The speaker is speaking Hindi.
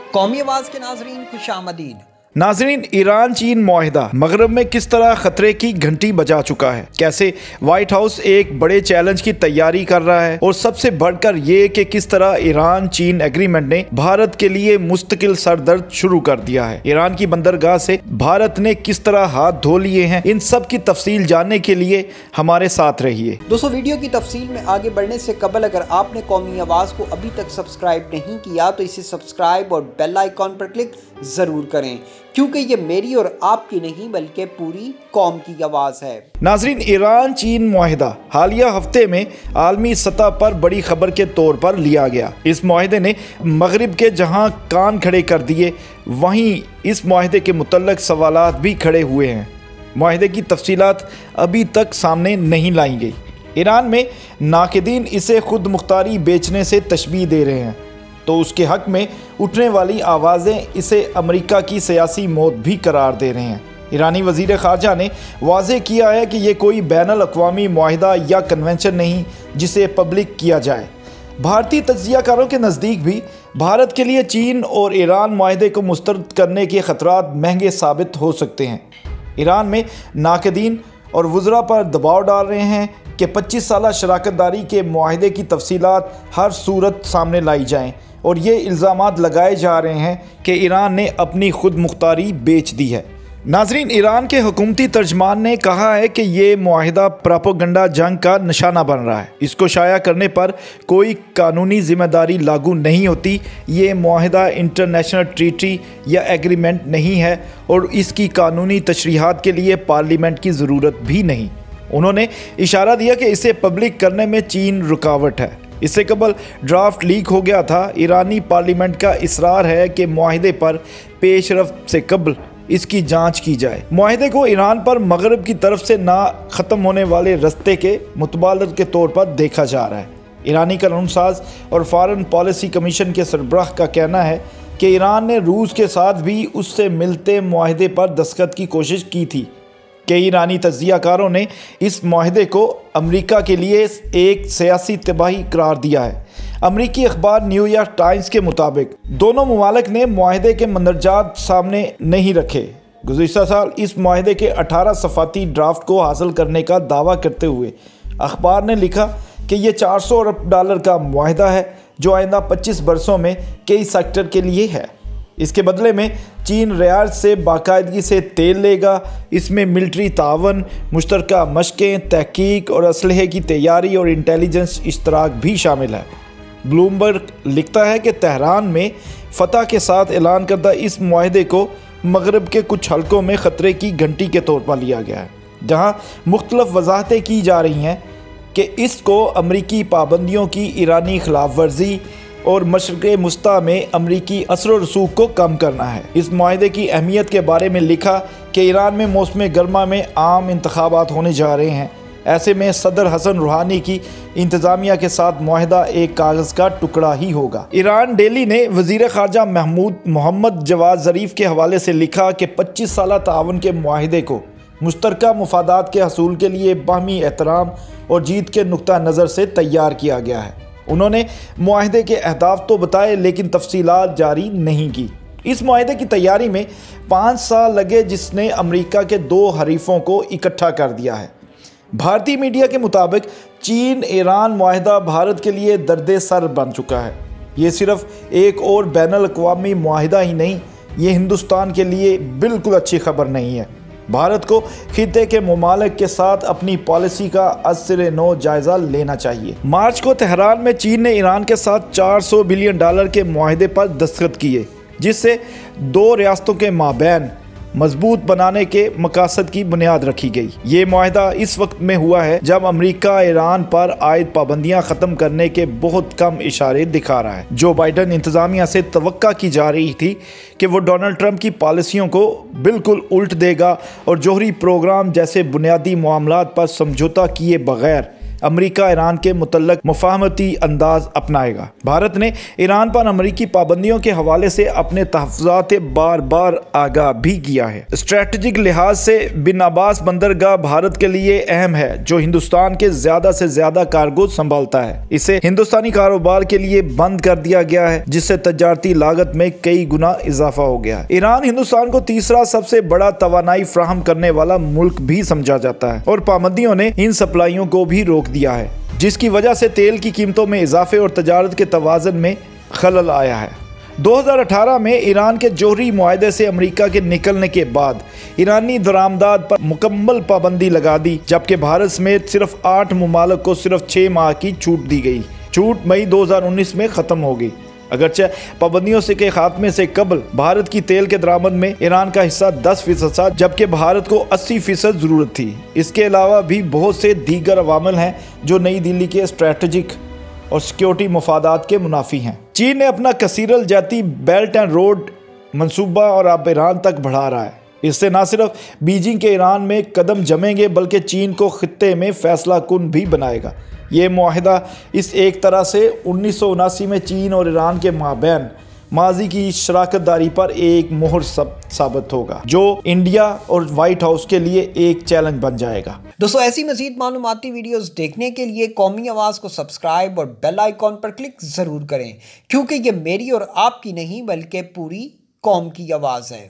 कौमी आवाज़ के नाजरीन खुशामदीद। नाजरीन, ईरान चीन मुआहिदा मगरब में किस तरह खतरे की घंटी बजा चुका है, कैसे व्हाइट हाउस एक बड़े चैलेंज की तैयारी कर रहा है और सबसे बढ़कर ये कि किस तरह ईरान चीन एग्रीमेंट ने भारत के लिए मुस्तकिल सरदर्द शुरू कर दिया है। ईरान की बंदरगाह से भारत ने किस तरह हाथ धो लिए हैं, इन सब की तफसील जानने के लिए हमारे साथ रहिए। दोस्तों, वीडियो की तफसील में आगे बढ़ने से कबल अगर आपने कौमी आवाज़ को अभी तक सब्सक्राइब नहीं किया तो इसे सब्सक्राइब और बेल आइकॉन पर क्लिक ज़रूर करें, क्योंकि ये मेरी और आपकी नहीं बल्कि पूरी कौम की आवाज़ है। नाजरीन, ईरान चीन मुआहिदा हालिया हफ्ते में आलमी सतह पर बड़ी खबर के तौर पर लिया गया। इस मुआहिदे ने मगरिब के जहां कान खड़े कर दिए, वहीं इस मुआहिदे के मुतल्लक सवालात भी खड़े हुए हैं। मुआहिदे की तफसीलात अभी तक सामने नहीं लाई गई। ईरान में नाक़िदीन इसे खुद मुख्तारी बेचने से तशबीह दे रहे हैं, तो उसके हक में उठने वाली आवाज़ें इसे अमेरिका की सियासी मौत भी करार दे रहे हैं। ईरानी वज़ीर ख़ारजा ने वाज़ेह किया है कि ये कोई बैनुल अक़वामी मुआहिदा या कन्वेंशन नहीं जिसे पब्लिक किया जाए। भारतीय तज्ज़ियाकारों के नज़दीक भी भारत के लिए चीन और ईरान मुआहिदे को मुस्तरद करने के ख़तरात महंगे साबित हो सकते हैं। ईरान में नाक़िदीन और वज़रा पर दबाव डाल रहे हैं कि 25 साला शराकतदारी के मुआहिदे की तफसीलात हर सूरत सामने लाई जाएँ, और ये इल्ज़ामात लगाए जा रहे हैं कि ईरान ने अपनी खुद मुख्तारी बेच दी है। नाजरीन, ईरान के हुकूमती तर्जमान ने कहा है कि ये मुआहिदा प्रोपेगेंडा जंग का निशाना बन रहा है। इसको शाया करने पर कोई कानूनी जिम्मेदारी लागू नहीं होती। ये मुआहिदा इंटरनेशनल ट्रीटी या एग्रीमेंट नहीं है और इसकी कानूनी तशरीहात के लिए पार्लियामेंट की ज़रूरत भी नहीं। उन्होंने इशारा दिया कि इसे पब्लिक करने में चीन रुकावट है। इससे कबल ड्राफ्ट लीक हो गया था। ईरानी पार्लियामेंट का इसरार है कि मुआहिदे पर पेशरफ्त से कबल इसकी जांच की जाए। मुआहिदे को ईरान पर मगरब की तरफ से ना ख़त्म होने वाले रस्ते के मुतबादल के तौर पर देखा जा रहा है। ईरानी कानूनसाज और फॉरेन पॉलिसी कमीशन के सरबराह का कहना है कि ईरान ने रूस के साथ भी उससे मिलते मुआहिदे पर दस्तखत की कोशिश की थी। कई ईरानी तज्ज़ियाकारों ने इस मुआहिदे को अमेरिका के लिए एक सियासी तबाही करार दिया है। अमेरिकी अखबार न्यूयॉर्क टाइम्स के मुताबिक दोनों ममालिक ने मुआहिदे के मंदरजात सामने नहीं रखे। गुज़िश्ता साल इस मुआहिदे के 18 सफ़ाती ड्राफ्ट को हासिल करने का दावा करते हुए अखबार ने लिखा कि यह $400 अरब का मुआहिदा है जो आइंदा 25 बरसों में कई सेक्टर के लिए है। इसके बदले में चीन रियाद से बाकायदगी से तेल लेगा। इसमें मिलिट्री तावन, मुश्तरका मशक़ें, तहकीक और असलहे की तैयारी और इंटेलिजेंस इश्तराक भी शामिल है। ब्लूमबर्ग लिखता है कि तेहरान में फ़तह के साथ ऐलान करदा इस मुआहिदे को मगरब के कुछ हलकों में ख़तरे की घंटी के तौर पर लिया गया है, जहाँ मुख्तलिफ वजाहतें की जा रही हैं कि इसको अमरीकी पाबंदियों की ईरानी खिलाफ वर्जी और मशरिक़ मुस्ता में अमरीकी असर व रसूख को कम करना है। इस मुआहिदे की अहमियत के बारे में लिखा कि ईरान में मौसम गर्मा में आम इंतखाबात होने जा रहे हैं। ऐसे में सदर हसन रूहानी की इंतज़ामिया के साथ मुआहिदा एक कागज़ का टुकड़ा ही होगा। ईरान डेली ने वज़ीर ख़ारजा महमूद मोहम्मद जवाद ज़रीफ़ के हवाले से लिखा कि 25 साला ताउन के मुआहिदे को मुश्तरका मुफादात के हसूल के लिए बाहमी एहतराम और जीत के नुक्ता नज़र से तैयार किया गया है। उन्होंने मुआहिदे के अहदाफ तो बताए लेकिन तफसीलात जारी नहीं की। इस मुआहिदे की तैयारी में 5 साल लगे, जिसने अमेरिका के 2 हरीफों को इकट्ठा कर दिया है। भारतीय मीडिया के मुताबिक चीन ईरान मुआहिदा भारत के लिए दर्द सर बन चुका है। ये सिर्फ एक और बैनुल अक़वामी मुआहिदा ही नहीं, ये हिंदुस्तान के लिए बिल्कुल अच्छी खबर नहीं है। भारत को खित्ते के ममालिक के साथ अपनी पॉलिसी का अज़ नौ जायज़ा लेना चाहिए। मार्च को तेहरान में चीन ने ईरान के साथ $400 बिलियन के मुआहिदे पर दस्तखत किए, जिससे 2 रियासतों के माबैन मजबूत बनाने के मकासद की बुनियाद रखी गई। ये मुआहिदा इस वक्त में हुआ है जब अमेरिका ईरान पर आयद पाबंदियां ख़त्म करने के बहुत कम इशारे दिखा रहा है। जो बाइडन इंतज़ामिया से तवक्का की जा रही थी कि वो डोनाल्ड ट्रंप की पॉलिसियों को बिल्कुल उल्ट देगा और जोहरी प्रोग्राम जैसे बुनियादी मामलात पर समझौता किए बगैर अमेरिका ईरान के मुतल्लक मुफाहमती अंदाज अपनाएगा। भारत ने ईरान पर अमेरिकी पाबंदियों के हवाले से अपने तहफ़्फ़ुज़ात बार बार आगाह भी किया है। स्ट्रैटेजिक लिहाज से बिन अब्बास बंदरगाह भारत के लिए अहम है, जो हिंदुस्तान के ज्यादा से ज्यादा कार्गो संभालता है। इसे हिंदुस्तानी कारोबार के लिए बंद कर दिया गया है, जिससे तजारती लागत में कई गुना इजाफा हो गया है। ईरान हिंदुस्तान को तीसरा सबसे बड़ा तवानाई फ्राहम करने वाला मुल्क भी समझा जाता है और पाबंदियों ने इन सप्लाइयों को भी रोक दिया है, जिसकी वजह से तेल की कीमतों में इजाफे और तजारत के तवाज़ुन में खलल आया है। 2018 में ईरान के जौहरी मुआहदे से अमेरिका के निकलने के बाद ईरानी दरामदाद पर मुकम्मल पाबंदी लगा दी, जबकि भारत समेत सिर्फ 8 ममालिक को सिर्फ 6 माह की छूट दी गई। छूट मई 2019 में ख़त्म हो गई। अगरचे पाबंदियों से के खात्मे से कबल भारत की तेल के दरामद में ईरान का हिस्सा 10% था, जबकि भारत को 80% ज़रूरत थी। इसके अलावा भी बहुत से दीगर अवामिल हैं जो नई दिल्ली के स्ट्रेटजिक और सिक्योरिटी मफादात के मुनाफी हैं। चीन ने अपना कसीरल जाती बेल्ट एंड रोड मंसूबा और अब ईरान तक बढ़ा रहा है। इससे न सिर्फ बीजिंग के ईरान में कदम जमेंगे, बल्कि चीन को खित्ते में फैसला कुन भी बनाएगा। ये मुआहिदा इस एक तरह से 1979 में चीन और ईरान के माबैन माजी की शराकतदारी पर एक मोहर साबित होगा, जो इंडिया और व्हाइट हाउस के लिए एक चैलेंज बन जाएगा। दोस्तों, ऐसी मजीद मालूमाती वीडियोस देखने के लिए कौमी आवाज़ को सब्सक्राइब और बेल आइकॉन पर क्लिक ज़रूर करें, क्योंकि ये मेरी और आपकी नहीं बल्कि पूरी कौम की आवाज़ है।